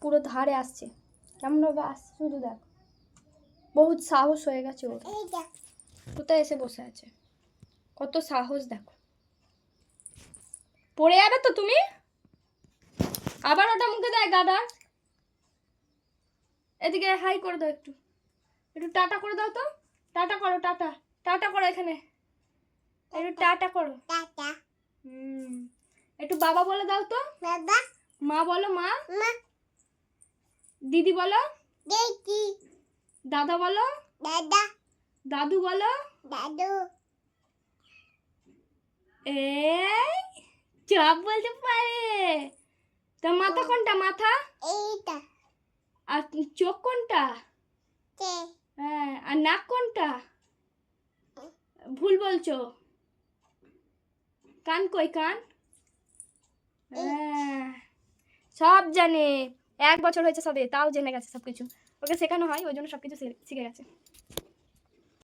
পুরো ধারে আসছে, কেমনভাবে আসছে শুধু দেখ। বহুত সাহস হয়ে গেছে ওর। কোথায় এসে বসে আছে, কত সাহস দেখো। পড়ে যাবে তো তুমি, আবার ওটা মুখে দেয় গাদার। এদিকে হাই করে দাও, একটু একটু টাটা করে দাও তো। টাটা করো, টাটা টাটা করো, এখানে একটু টাটা করো। একটু বাবা বলে দাও তো। বাবা। মা বলো, মা। মা। দিদি বলো। দিদি। দাদা বলো। দাদা। দাদু বলো। দাদু। এই সব বলতে পারে। তোর মাথা কোনটা, মাথা এইটা। আর চোখ কোনটা? হ্যাঁ, আর নাক কোনটা? ভুল বলছো। কান কই, কান? হ্যাঁ, সব জানে। 1 বছর হয়েছে সবে, তাও জেনে গেছে সবকিছু। ওকে শেখানো হয়, ওই জন্য সবকিছু শিখে গেছে।